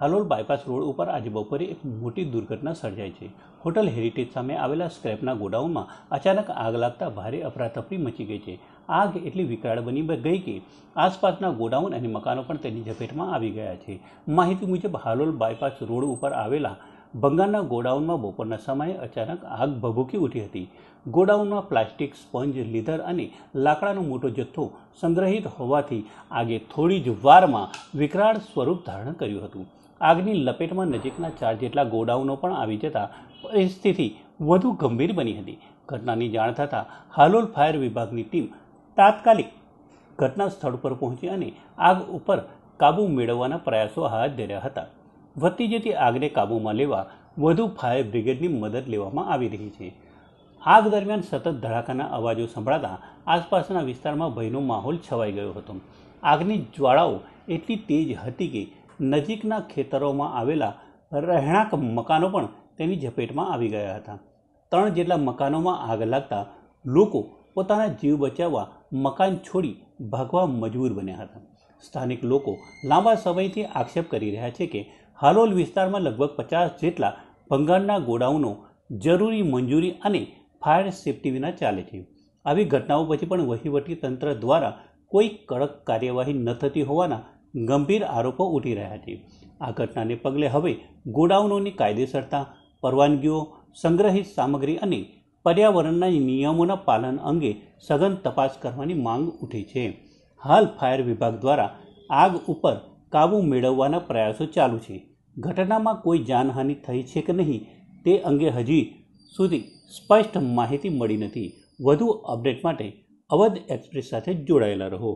Halol bypass road ઉપર આજે બપોરે એક મોટી દુર્ઘટના સર્જાઈ છે। હોટલ હેરિટેજ સામે આવેલા સ્ક્રેપના ગોડાઉનમાં અચાનક આગ લાગતા ભારે અફરાતફરી મચી ગઈ છે। આગ એટલી વિકરાળ બની ગઈ કે આસપાસના ગોડાઉન અને મકાનો પણ તેની ઝપેટમાં આવી ગયા છે। માહિતી મુજબ હાલોલ બાયપાસ રોડ ઉપર આવેલા ભંગારના ગોડાઉનમાં બપોરના સમયે અચાનક આગ ભભૂકી ઉઠી હતી। ગોડાઉનમાં પ્લાસ્ટિક, સ્પંજ, લીધર અને લાકડાનો મોટો જથ્થો સંગ્રહિત હોવાથી આગે થોડી જ વારમાં વિકરાળ સ્વરૂપ ધારણ કર્યું હતું। આગની લપેટમાં નજીકના 4 જેટલા ગોડાઉનો પણ આવી જતા પરિસ્થિતિ વધુ ગંભીર બની હતી। ઘટનાની જાણ થતાં હાલોલ ફાયર વિભાગની ટીમ તાત્કાલિક ઘટના સ્થળ પર પહોંચી અને આગ ઉપર કાબૂ મેળવવાના પ્રયાસો હાથ ધર્યા હતા। વધતી જતી આગને કાબૂમાં લેવા વધુ ફાયર બ્રિગેડની મદદ લેવામાં આવી રહી છે। આગ દરમિયાન સતત ધડાકાના અવાજો સંભળાતા આસપાસના વિસ્તારમાં ભયનો માહોલ છવાઈ ગયો હતો। આગની જ્વાળાઓ એટલી તેજ હતી કે નજીકના ખેતરોમાં આવેલા રહેણાંક મકાનો પણ તેની ઝપેટમાં આવી ગયા હતા। 3 જેટલા મકાનોમાં આગ લાગતા લોકો પોતાના જીવ બચાવવા મકાન છોડી ભાગવા મજબૂર બન્યા હતા। સ્થાનિક લોકો લાંબા સમયથી આક્ષેપ કરી રહ્યા છે કે હાલોલ વિસ્તારમાં લગભગ 50 જેટલા ભંગારના ગોડાઉનો જરૂરી મંજૂરી અને ફાયર સેફટી વિના ચાલે છે। આવી ઘટનાઓ પછી પણ વહીવટી તંત્ર દ્વારા કોઈ કડક કાર્યવાહી ન થતી હોવાના ગંભીર આરોપો ઉઠી રહ્યા છે। આ ઘટનાને પગલે હવે ગોડાઉનોની કાયદેસરતા, પરવાનગીઓ, સંગ્રહિત સામગ્રી અને પર્યાવરણના નિયમોના પાલન અંગે સઘન તપાસ કરવાની માંગ ઉઠી છે। હાલ ફાયર વિભાગ દ્વારા આગ ઉપર કાબૂ મેળવવાના પ્રયાસો ચાલુ છે। ઘટનામાં કોઈ જાનહાનિ થઈ છે કે નહીં તે અંગે હજી સુધી સ્પષ્ટ માહિતી મળી નથી। વધુ અપડેટ માટે અવધ એક્સપ્રેસ સાથે જોડાયેલા રહો।